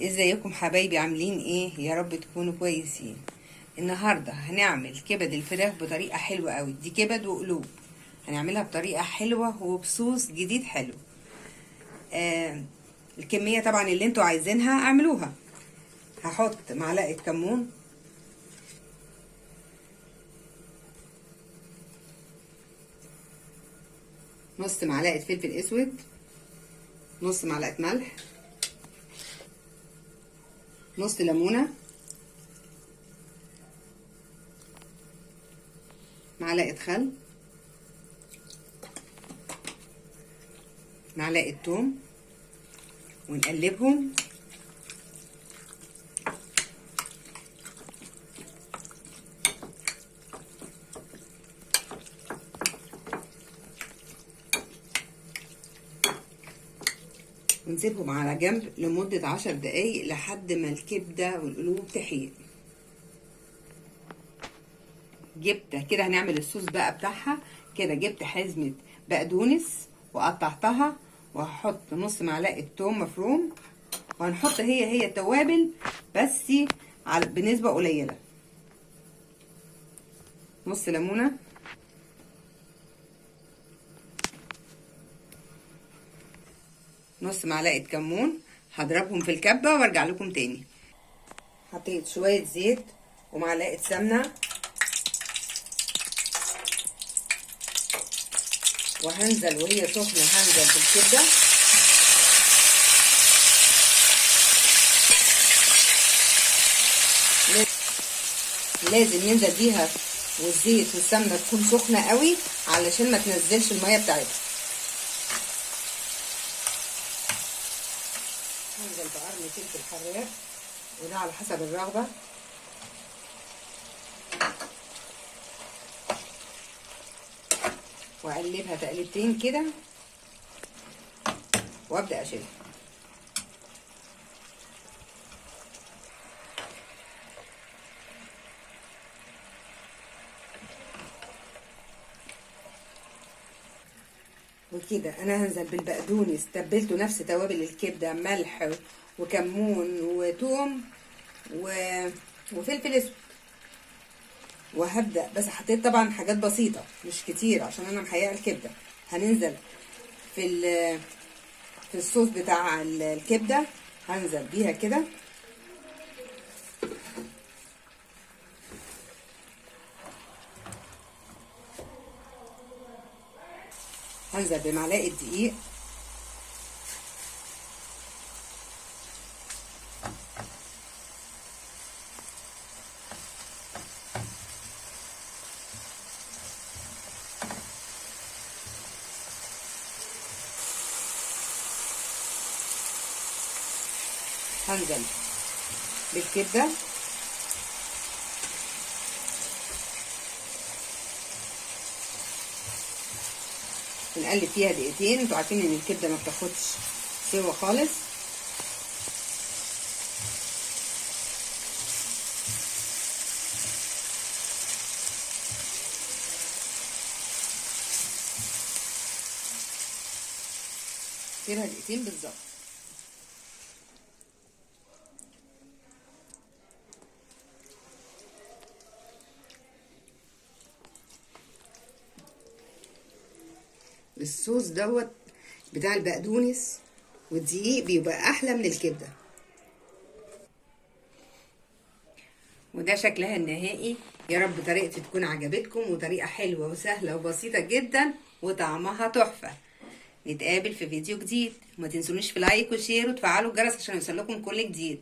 ازيكم حبايبي؟ عاملين ايه؟ يا رب تكونوا كويسين. النهارده هنعمل كبد الفراخ بطريقه حلوه قوي. دي كبد وقلوب، هنعملها بطريقه حلوه وبصوص جديد حلو. آه الكميه طبعا اللي انتوا عايزينها اعملوها. هحط معلقه كمون، نص معلقه فلفل اسود، نص معلقه ملح، نص ليمونه، معلقه خل، معلقه توم، ونقلبهم. ونسيبهم على جنب لمدة 10 دقايق لحد ما الكبدة والقلوب تحيق. جبت كده هنعمل الصوص بقى بتاعها. كده جبت حزمة بقدونس وقطعتها، وهحط نص معلقة توم مفروم، وهنحط هي التوابل بس بنسبة قليلة. نص ليمونة، نص معلقة كمون. هضربهم في الكبة وارجع لكم تاني. حطيت شوية زيت ومعلقة سمنة، وهنزل وهي سخنة هنزل بالكبدة. لازم ننزل بيها والزيت والسمنة تكون سخنة قوي علشان ما تنزلش المية بتاعتها. هنزل بقرن فلفل حراق، وده على حسب الرغبة. واقلبها تقلبتين كده وابدا اشيلها. وكده انا هنزل بالبقدونس، تبلته نفس توابل الكبده، ملح وكمون وتوم وفلفل اسود. وهبدا بس حطيت طبعا حاجات بسيطه مش كتير عشان انا محيقه الكبده. هننزل في الصوص بتاع الكبده، هنزل بيها كده. هنزل بمعلقه دقيق، هنزل بالكبده، ونقلب فيها دقيقتين. انتوا عارفين ان الكبده ما بتاخدش سوا خالص. سيبها دقيقتين بالظبط. الصوص دوت بتاع البقدونس والدقيق بيبقى احلى من الكبده. وده شكلها النهائي. يا رب طريقتي تكون عجبتكم، وطريقه حلوه وسهله وبسيطه جدا وطعمها تحفه. نتقابل في فيديو جديد. ما تنسونيش في لايك وشير وتفعلوا الجرس عشان يوصلكم كل جديد.